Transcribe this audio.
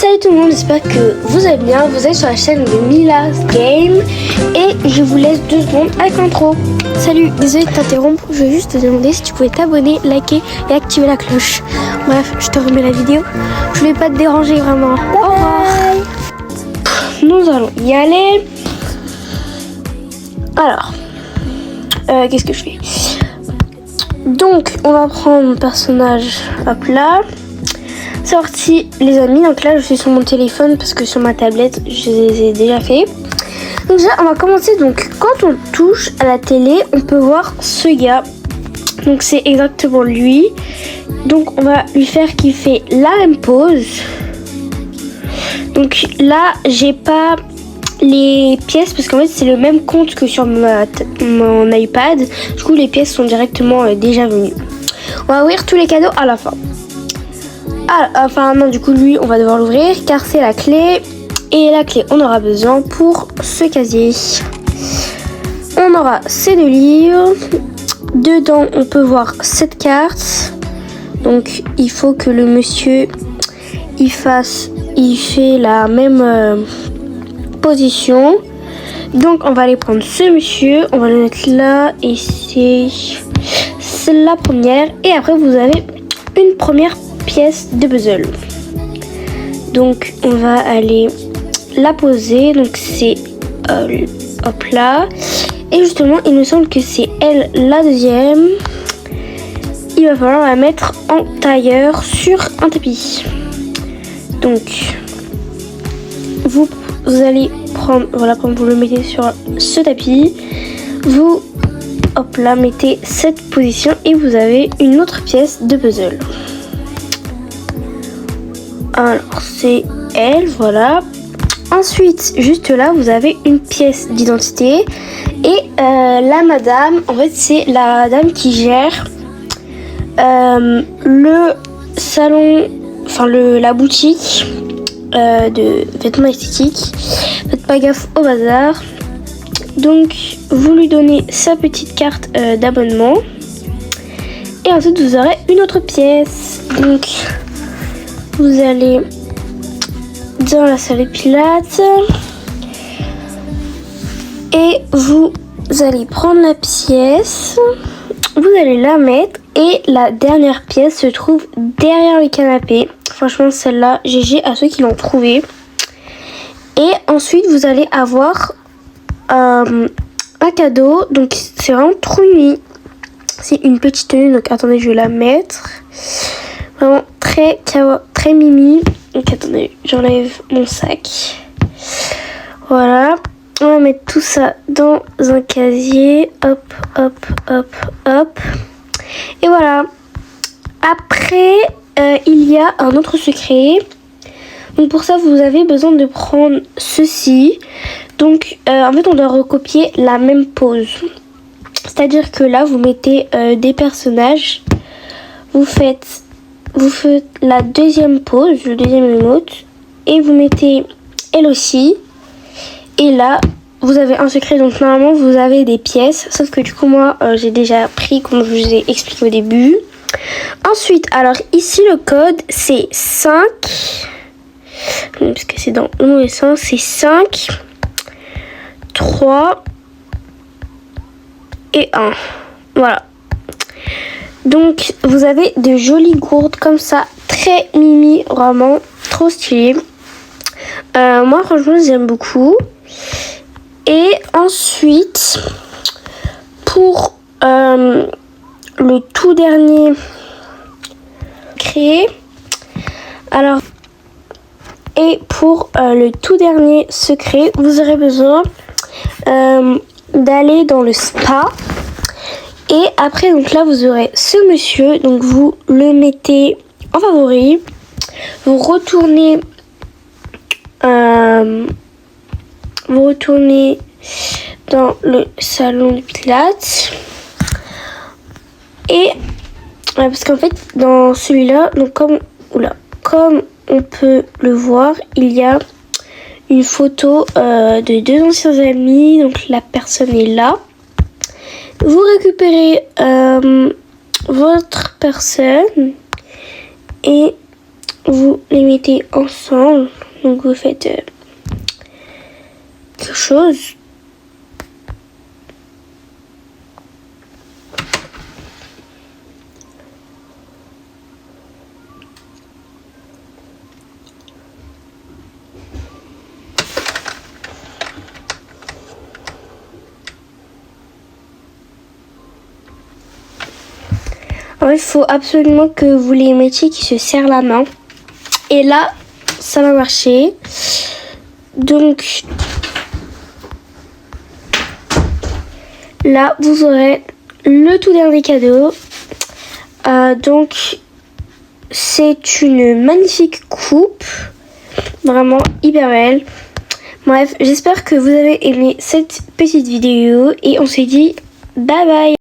Salut tout le monde, j'espère que vous allez bien. Vous êtes sur la chaîne de Mila's Game et je vous laisse 2 secondes avec l'intro. Salut, désolé de t'interrompre, je veux juste te demander si tu pouvais t'abonner, liker et activer la cloche. Bref, je te remets la vidéo. Je voulais pas te déranger vraiment. Au revoir. Nous allons y aller. Alors, qu'est-ce que je fais? Donc, on va prendre mon personnage, hop là. Sorti les amis, donc là je suis sur mon téléphone parce que sur ma tablette je les ai déjà fait. Donc déjà on va commencer, donc quand on touche à la télé on peut voir ce gars, donc c'est exactement lui. Donc on va lui faire qu'il fait la même pose. Donc là j'ai pas les pièces parce qu'en fait c'est le même compte que sur mon iPad. Du coup les pièces sont directement déjà venues. On va ouvrir tous les cadeaux à la fin. Enfin non, du coup lui on va devoir l'ouvrir car c'est la clé. Et la clé on aura besoin pour ce casier. On aura ces 2 livres. Dedans on peut voir cette carte. Donc il faut que le monsieur il fait la même position. Donc on va aller prendre ce monsieur, on va le mettre là et c'est la première. Et après vous avez une première pièce de puzzle. Donc on va aller la poser, donc c'est hop là, et justement il me semble que c'est elle la deuxième. Il va falloir la mettre en tailleur sur un tapis. Donc vous allez prendre, voilà, quand vous le mettez sur ce tapis, vous hop là mettez cette position et vous avez une autre pièce de puzzle. Alors c'est elle, voilà. Ensuite, juste là, vous avez une pièce d'identité. Et la madame, en fait, c'est la dame qui gère le salon, enfin la boutique de vêtements esthétiques. Faites pas gaffe au bazar. Donc, vous lui donnez sa petite carte d'abonnement. Et ensuite, vous aurez une autre pièce. Donc, vous allez dans la salle de pilates et vous allez prendre la pièce, vous allez la mettre et la dernière pièce se trouve derrière le canapé. Franchement celle-là, GG à ceux qui l'ont trouvée. Et ensuite vous allez avoir un cadeau, donc c'est vraiment trop mimi. C'est une petite tenue, donc attendez je vais la mettre. Vraiment très mimi. Donc attendez, j'enlève mon sac. Voilà. On va mettre tout ça dans un casier. Hop, hop, hop, hop. Et voilà. Après, il y a un autre secret. Donc pour ça, vous avez besoin de prendre ceci. Donc en fait, on doit recopier la même pose. C'est-à-dire que là, vous mettez des personnages. Vous faites la deuxième pose, le deuxième emote, et vous mettez elle aussi. Et là, vous avez un secret. Donc normalement, vous avez des pièces. Sauf que du coup, moi, j'ai déjà pris, comme je vous ai expliqué au début. Ensuite, alors ici, le code, c'est 5. Parce que c'est dans le mauvais sens. C'est 5, 3 et 1. Voilà. Donc vous avez de jolies gourdes comme ça, très mimi, vraiment trop stylé. Moi franchement j'aime beaucoup. Et ensuite pour le tout dernier créé, alors et pour le tout dernier secret, vous aurez besoin d'aller dans le spa. Et après, donc là, vous aurez ce monsieur. Donc, vous le mettez en favori. Vous retournez dans le salon de pilates. Et parce qu'en fait, dans celui-là, donc comme on peut le voir, il y a une photo de 2 anciens amis. Donc, la personne est là. Vous récupérez votre personne et vous les mettez ensemble. Donc vous faites quelque chose. En fait, il faut absolument que vous les mettiez qui se serrent la main. Et là, ça va marcher. Donc, là, vous aurez le tout dernier cadeau. Donc, c'est une magnifique coupe. Vraiment hyper belle. Bref, j'espère que vous avez aimé cette petite vidéo. Et on se dit bye bye.